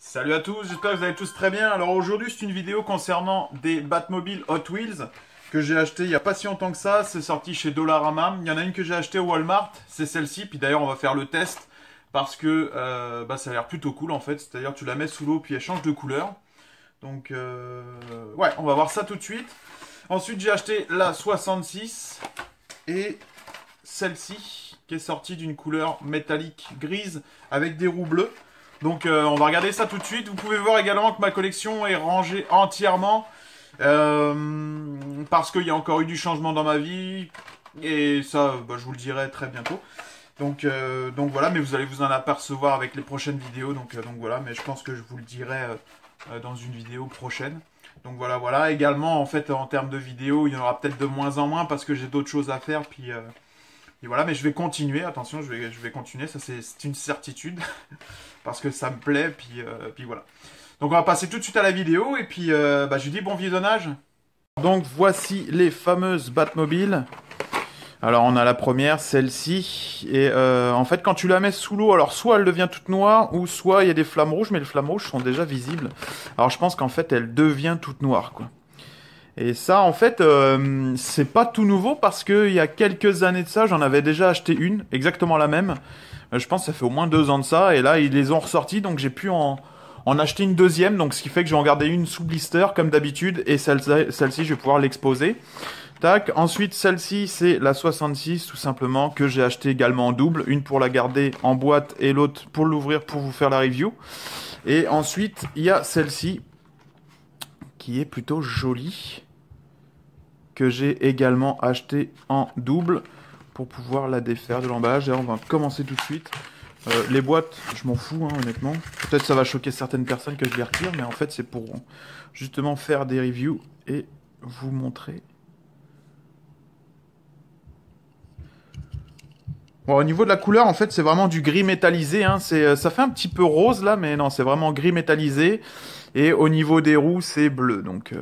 Salut à tous, j'espère que vous allez tous très bien. Alors aujourd'hui c'est une vidéo concernant des Batmobile Hot Wheels que j'ai acheté il n'y a pas si longtemps que ça. C'est sorti chez Dollarama. Il y en a une que j'ai acheté au Walmart, c'est celle-ci. Puis d'ailleurs on va faire le test parce que ça a l'air plutôt cool en fait. C'est-à-dire tu la mets sous l'eau puis elle change de couleur. Donc ouais, on va voir ça tout de suite. Ensuite j'ai acheté la 66 et celle-ci qui est sortie d'une couleur métallique grise avec des roues bleues. Donc on va regarder ça tout de suite. Vous pouvez voir également que ma collection est rangée entièrement parce qu'il y a encore eu du changement dans ma vie et ça je vous le dirai très bientôt. Donc voilà, mais vous allez vous en apercevoir avec les prochaines vidéos. Donc voilà, mais je pense que je vous le dirai dans une vidéo prochaine. Donc voilà. Également en fait en termes de vidéos, il y en aura peut-être de moins en moins parce que j'ai d'autres choses à faire. Et voilà, mais je vais continuer, attention, je vais continuer, ça c'est une certitude, parce que ça me plaît, puis voilà. Donc on va passer tout de suite à la vidéo, et puis je vous dis bon visionnage. Donc voici les fameuses Batmobile. Alors on a la première, celle-ci, et en fait quand tu la mets sous l'eau, alors soit elle devient toute noire, ou soit il y a des flammes rouges, mais les flammes rouges sont déjà visibles. Alors je pense qu'en fait elle devient toute noire, quoi. Et ça, en fait, c'est pas tout nouveau parce que il y a quelques années de ça, j'en avais déjà acheté une, exactement la même. Je pense que ça fait au moins 2 ans de ça, et là, ils les ont ressortis, donc j'ai pu en acheter une deuxième, donc ce qui fait que je vais en garder une sous blister, comme d'habitude, et celle-ci, je vais pouvoir l'exposer. Tac. Ensuite, celle-ci, c'est la 66, tout simplement, que j'ai acheté également en double. Une pour la garder en boîte, et l'autre pour l'ouvrir pour vous faire la review. Et ensuite, il y a celle-ci, qui est plutôt jolie, que j'ai également acheté en double pour pouvoir la défaire de l'emballage. D'ailleurs, on va commencer tout de suite. Les boîtes, je m'en fous, hein, honnêtement. Peut-être ça va choquer certaines personnes que je les retire, mais en fait, c'est pour justement faire des reviews et vous montrer. Bon, au niveau de la couleur, en fait, c'est vraiment du gris métallisé. Hein. Ça fait un petit peu rose là, mais non, c'est vraiment gris métallisé. Et au niveau des roues, c'est bleu. Donc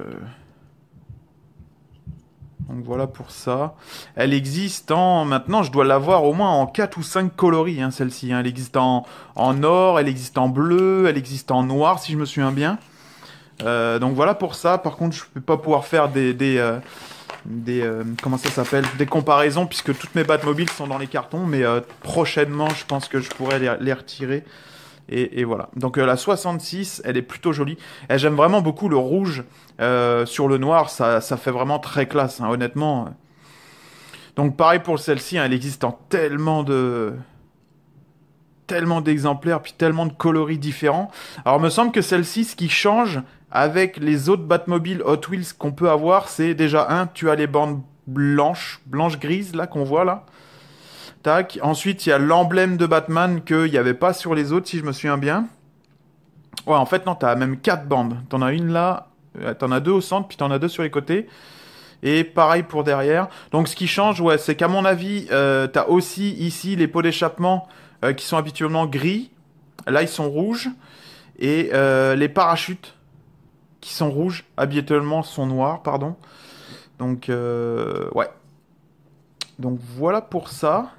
voilà pour ça. Elle existe en... Maintenant, je dois l'avoir au moins en 4 ou 5 coloris, hein, celle-ci. Hein. Elle existe en or, elle existe en bleu, elle existe en noir, si je me souviens bien. Donc voilà pour ça. Par contre, je ne vais pas pouvoir faire comment ça s'appelle? Des comparaisons, puisque toutes mes Batmobiles sont dans les cartons. Mais prochainement, je pense que je pourrais les retirer. Et voilà. Donc la 66, elle est plutôt jolie. Et j'aime vraiment beaucoup le rouge sur le noir. Ça fait vraiment très classe, hein, honnêtement. Donc pareil pour celle-ci, hein, elle existe en tellement d'exemplaires, puis tellement de coloris différents. Alors il me semble que celle-ci, ce qui change avec les autres Batmobile Hot Wheels qu'on peut avoir, c'est déjà tu as les bandes blanches-grises là qu'on voit là. Tac. Ensuite, il y a l'emblème de Batman qu'il n'y avait pas sur les autres, si je me souviens bien. Ouais, en fait, non, t'as même 4 bandes. T'en as une là, t'en as 2 au centre, puis t'en as 2 sur les côtés. Et pareil pour derrière. Donc, ce qui change, ouais, c'est qu'à mon avis, t'as aussi ici les pots d'échappement qui sont habituellement gris. Là, ils sont rouges. Et les parachutes qui sont rouges, habituellement sont noirs, pardon. Donc, ouais. Donc, voilà pour ça.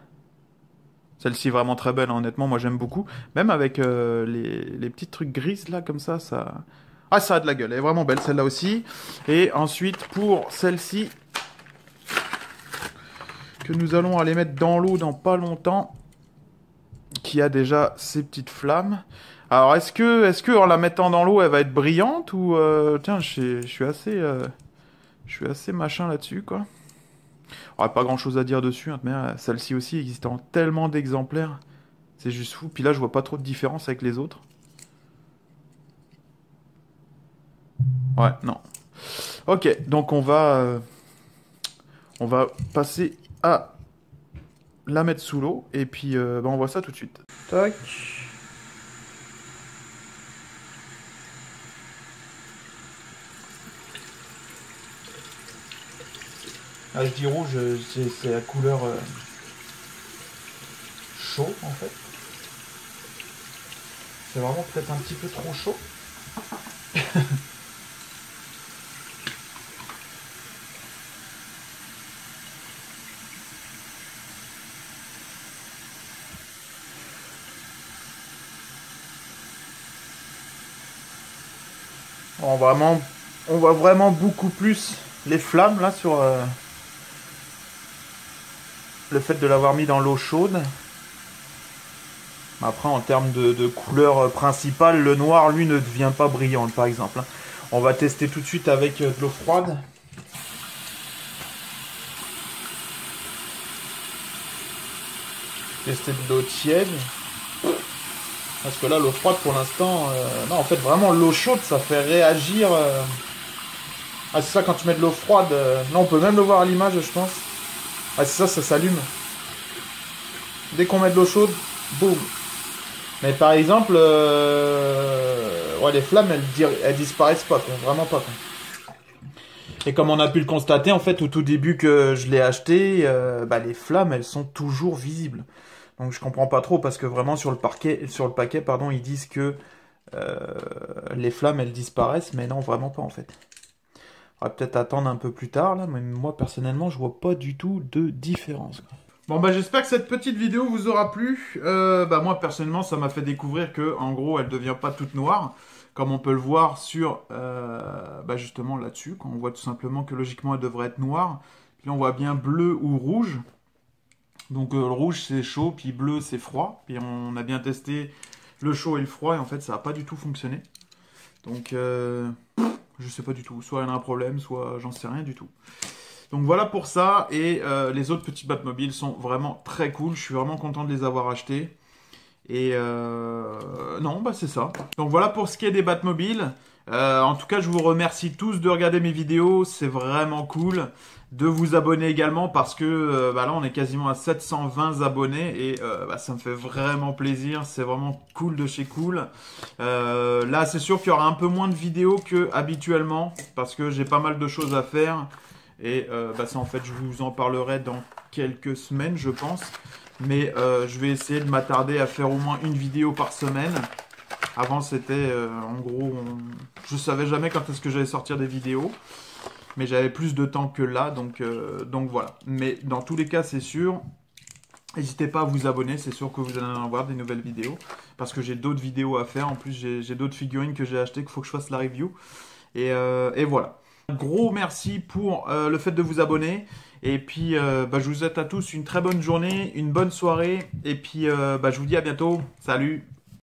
Celle-ci est vraiment très belle, hein, honnêtement, moi j'aime beaucoup. Même avec les petits trucs grises là, comme ça... Ah, ça a de la gueule, elle est vraiment belle celle-là aussi. Et ensuite, pour celle-ci, que nous allons aller mettre dans l'eau dans pas longtemps, qui a déjà ses petites flammes. Alors, est-ce que en la mettant dans l'eau, elle va être brillante ou... Tiens, je suis assez machin là-dessus, quoi. Alors, pas grand-chose à dire dessus, hein, mais celle-ci aussi existe en tellement d'exemplaires. C'est juste fou. Puis là, je vois pas trop de différence avec les autres. Ouais, non. Ok, donc on va passer à la mettre sous l'eau. Et puis, on voit ça tout de suite. Tac. Ah, je dis rouge, c'est la couleur chaud, en fait. C'est vraiment peut-être un petit peu trop chaud. On voit vraiment beaucoup plus les flammes là sur le fait de l'avoir mis dans l'eau chaude. Après, en termes de couleur principale, le noir, lui, ne devient pas brillant, par exemple. On va tester tout de suite avec de l'eau froide. Tester de l'eau tiède. Parce que là, l'eau froide, pour l'instant... non, en fait, vraiment, l'eau chaude, ça fait réagir... Ah, c'est ça, quand tu mets de l'eau froide... Là, on peut même le voir à l'image, je pense. Ah, c'est ça, ça s'allume. Dès qu'on met de l'eau chaude, boum. Mais par exemple, ouais, les flammes, elles disparaissent pas, quoi. Vraiment pas, quoi. Et comme on a pu le constater, en fait, au tout début que je l'ai acheté, les flammes, elles sont toujours visibles. Donc je comprends pas trop, parce que vraiment, sur le paquet, pardon, ils disent que les flammes, elles disparaissent, mais non, vraiment pas, en fait. On va peut-être attendre un peu plus tard, là, mais moi, personnellement, je vois pas du tout de différence, quoi. Bon bah j'espère que cette petite vidéo vous aura plu. Moi personnellement ça m'a fait découvrir que en gros elle devient pas toute noire, comme on peut le voir sur justement là-dessus, quand on voit tout simplement que logiquement elle devrait être noire. Puis on voit bien bleu ou rouge. Donc le rouge c'est chaud, puis bleu c'est froid. Puis on a bien testé le chaud et le froid et en fait ça n'a pas du tout fonctionné. Donc je sais pas du tout, soit il y en a un problème, soit j'en sais rien du tout. Donc voilà pour ça, et les autres petits Batmobiles sont vraiment très cool, je suis vraiment content de les avoir achetés. Et non, c'est ça. Donc voilà pour ce qui est des Batmobiles. En tout cas, je vous remercie tous de regarder mes vidéos, c'est vraiment cool. De vous abonner également parce que là on est quasiment à 720 abonnés et ça me fait vraiment plaisir, c'est vraiment cool de chez cool. Là c'est sûr qu'il y aura un peu moins de vidéos que habituellement parce que j'ai pas mal de choses à faire. Et ça en fait je vous en parlerai dans quelques semaines je pense. Mais je vais essayer de m'attarder à faire au moins une vidéo par semaine. Avant c'était en gros, je savais jamais quand est-ce que j'allais sortir des vidéos. Mais j'avais plus de temps que là, donc voilà. Mais dans tous les cas c'est sûr, n'hésitez pas à vous abonner, c'est sûr que vous allez en voir des nouvelles vidéos. Parce que j'ai d'autres vidéos à faire, en plus j'ai d'autres figurines que j'ai achetées qu'il faut que je fasse la review. Et voilà. Un gros merci pour le fait de vous abonner. Et puis, je vous souhaite à tous une très bonne journée, une bonne soirée. Et puis, je vous dis à bientôt. Salut!